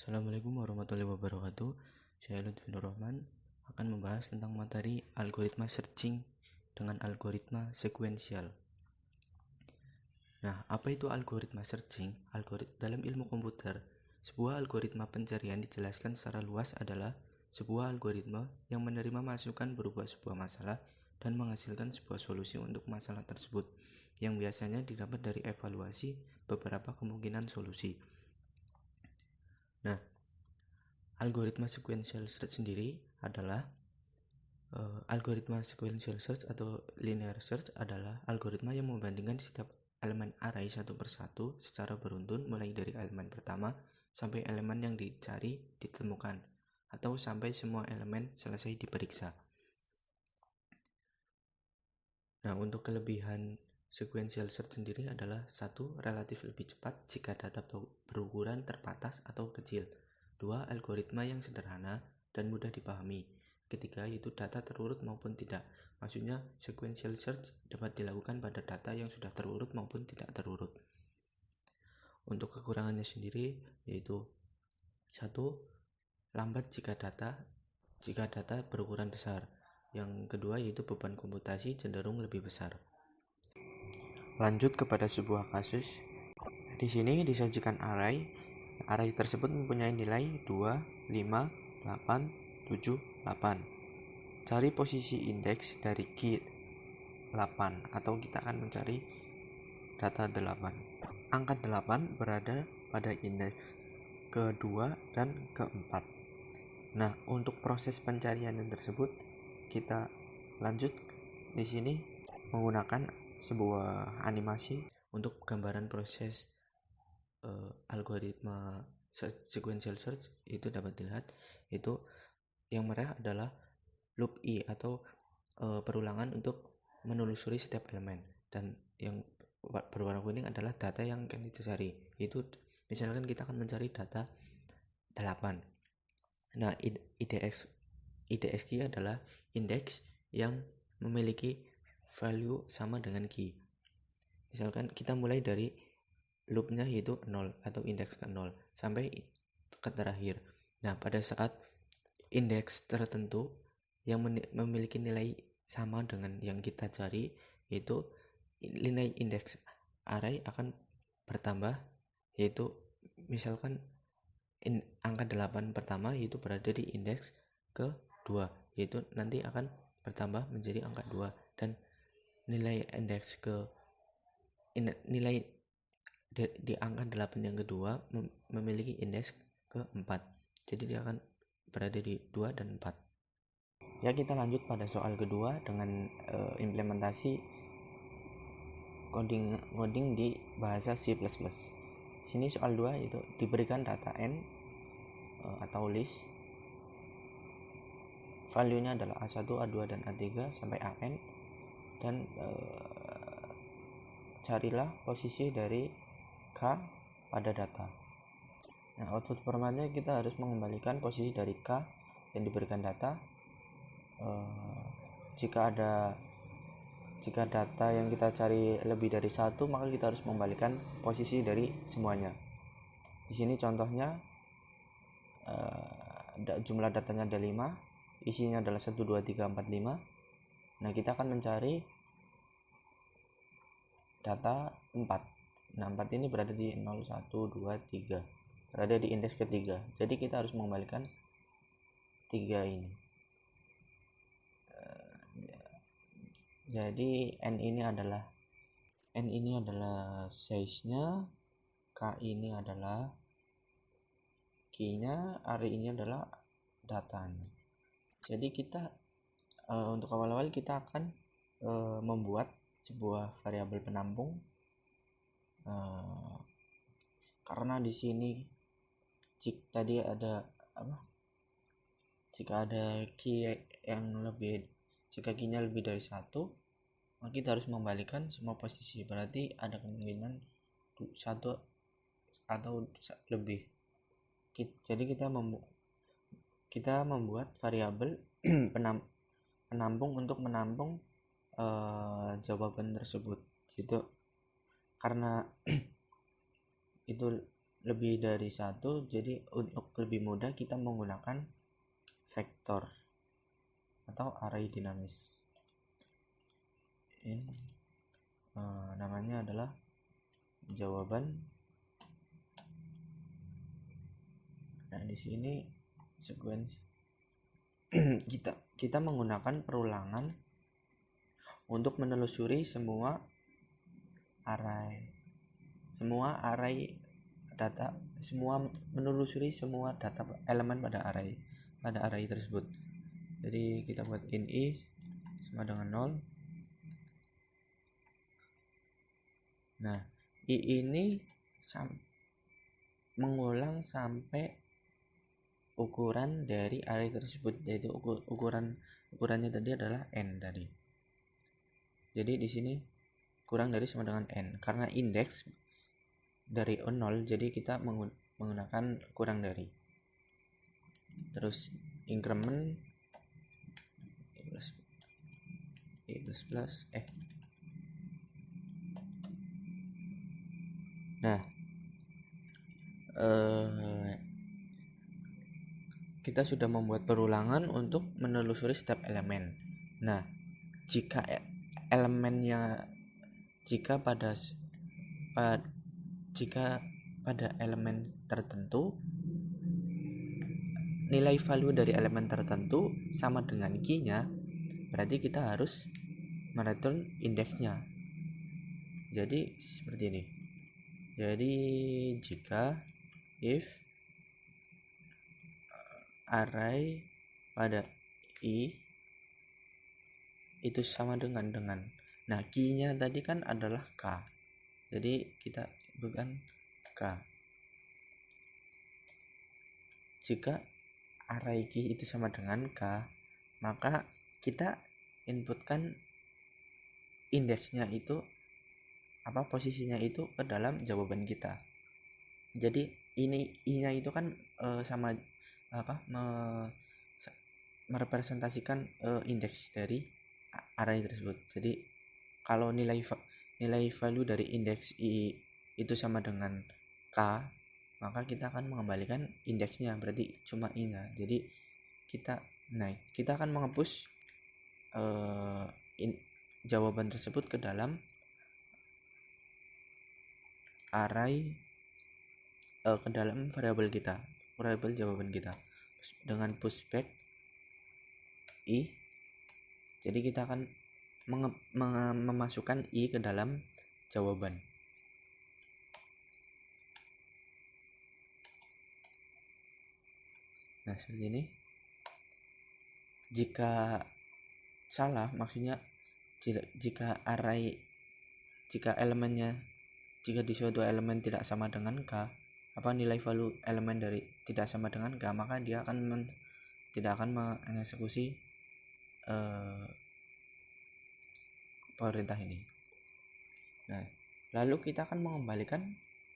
Assalamualaikum warahmatullahi wabarakatuh. Saya Lutfi Nur Rahman akan membahas tentang materi algoritma searching dengan algoritma sekuensial. Nah, apa itu algoritma searching? Dalam ilmu komputer, sebuah algoritma pencarian dijelaskan secara luas adalah sebuah algoritma yang menerima masukan berupa sebuah masalah dan menghasilkan sebuah solusi untuk masalah tersebut, yang biasanya didapat dari evaluasi beberapa kemungkinan solusi. Nah, algoritma sequential search sendiri adalah algoritma sequential search atau linear search adalah algoritma yang membandingkan setiap elemen array satu persatu secara beruntun mulai dari elemen pertama sampai elemen yang dicari ditemukan atau sampai semua elemen selesai diperiksa. Nah, untuk kelebihan sequential search sendiri adalah 1. Relatif lebih cepat jika data berukuran terbatas atau kecil. 2. Algoritma yang sederhana dan mudah dipahami. Ketiga, yaitu data terurut maupun tidak. Maksudnya, sequential search dapat dilakukan pada data yang sudah terurut maupun tidak terurut. Untuk kekurangannya sendiri yaitu 1. Lambat jika data berukuran besar. Yang kedua yaitu beban komputasi cenderung lebih besar. Lanjut kepada sebuah kasus. Di sini disajikan array. Array tersebut mempunyai nilai 2, 5, 8, 7, 8. Cari posisi indeks dari key 8 atau kita akan mencari data 8. Angka 8 berada pada indeks kedua dan keempat. Nah, untuk proses pencarian tersebut kita lanjut di sini menggunakan sebuah animasi untuk gambaran proses algoritma sequential search. Itu dapat dilihat, itu yang merah adalah loop I atau perulangan untuk menelusuri setiap elemen, dan yang berwarna kuning adalah data yang akan dicari. Itu misalkan kita akan mencari data 8. Nah, IDX key adalah indeks yang memiliki value sama dengan key. Misalkan kita mulai dari loopnya yaitu 0 atau indeks ke 0 sampai ke terakhir. Nah, pada saat indeks tertentu yang memiliki nilai sama dengan yang kita cari, yaitu nilai indeks array akan bertambah, yaitu misalkan angka 8 pertama yaitu berada di indeks ke-2, yaitu nanti akan bertambah menjadi angka 2, dan nilai indeks nilai di angka 8 yang kedua memiliki indeks ke-4, jadi dia akan berada di 2 dan 4. Ya, kita lanjut pada soal kedua dengan implementasi coding di bahasa C++. Sini soal 2 itu diberikan data n atau list, value-nya adalah A1, A2 dan A3 sampai AN, dan carilah posisi dari K pada data. Nah, output formatnya kita harus mengembalikan posisi dari K yang diberikan data. Jika data yang kita cari lebih dari 1, maka kita harus mengembalikan posisi dari semuanya. Di sini contohnya jumlah datanya ada 5, isinya adalah 1, 2, 3, 4, 5. Nah, kita akan mencari data 4. Nah, 4 ini berada di 0, 1, 2, 3, berada di indeks ketiga. Jadi kita harus mengembalikan 3 ini. Jadi n ini adalah size-nya, K ini adalah key-nya, array ini adalah datanya. Jadi kita untuk awal-awal kita akan membuat sebuah variabel penampung, karena di sini jika ada key yang jika key-nya lebih dari 1, maka kita harus membalikan semua posisi, berarti ada kemungkinan 1 atau lebih. Jadi kita membuat variabel penampung untuk menampung jawaban tersebut, gitu. Karena itu lebih dari satu, jadi untuk lebih mudah kita menggunakan vektor atau array dinamis. Ini namanya adalah jawaban. Nah, di sini sekuensi kita menggunakan perulangan untuk menelusuri semua array data, menelusuri semua data elemen pada array tersebut. Jadi kita buat int i sama dengan 0. Nah, i ini mengulang sampai ukuran dari array tersebut, yaitu ukurannya tadi adalah n tadi. Jadi di sini kurang dari sama dengan n, karena indeks dari 0, jadi kita menggunakan kurang dari. Terus increment plus. Nah, kita sudah membuat perulangan untuk menelusuri setiap elemen. Nah, jika pada elemen tertentu nilai value dari elemen tertentu sama dengan key-nya, berarti kita harus mereturn indeksnya. Jadi seperti ini. Jadi jika if array pada i itu sama dengan nah, key-nya tadi kan adalah k, jadi kita bukan k. Jika array key itu sama dengan k, maka kita inputkan indeksnya itu posisinya itu ke dalam jawaban kita. Jadi ini i-nya itu kan merepresentasikan indeks dari array tersebut. Jadi kalau nilai value dari indeks i itu sama dengan k, maka kita akan mengembalikan indeksnya, berarti cuma i-nya. Jadi kita akan menghapus jawaban tersebut ke dalam array, ke dalam variabel jawaban kita dengan pushback i. Jadi kita akan memasukkan i ke dalam jawaban. Nah, seperti ini. Jika salah, maksudnya jika di suatu elemen tidak sama dengan k, nilai value elemen dari tidak sama dengan k, maka dia tidak akan mengeksekusi perintah ini. Nah, lalu kita akan mengembalikan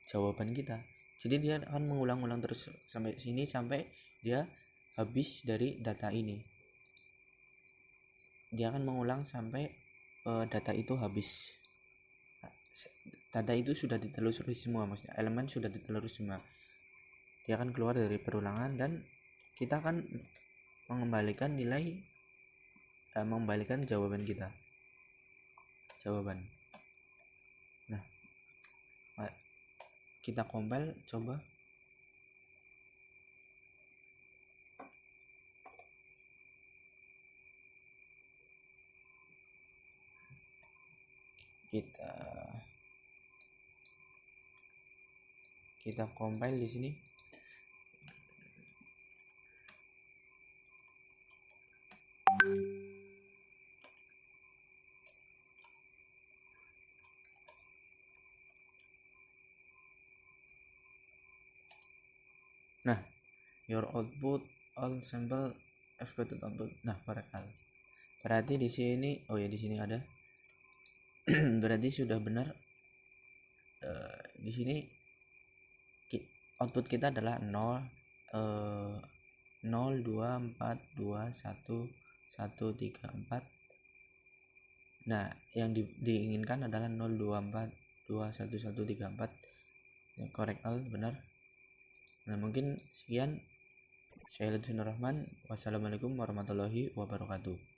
jawaban kita. Jadi dia akan mengulang-ulang terus sampai sini, sampai dia habis dari data ini. Dia akan mengulang sampai data itu habis. Data itu sudah ditelusuri semua, maksudnya elemen sudah ditelusuri semua. Dia akan keluar dari perulangan dan kita akan mengembalikan jawaban kita. Nah, kita compile, coba. Kita compile di sini. Nah, your output all sample expected output. Nah, correct all. Berarti di sini, di sini ada. Berarti sudah benar. Di sini output kita adalah 0, 2, 4, 2, 1, 1, 3, 4. Nah, yang diinginkan adalah 0, 2, 4, 2, 1, 1, 3, 4. Correct all, benar. Nah, mungkin sekian. Saya Lutfi Nur Rahman. Wassalamualaikum warahmatullahi wabarakatuh.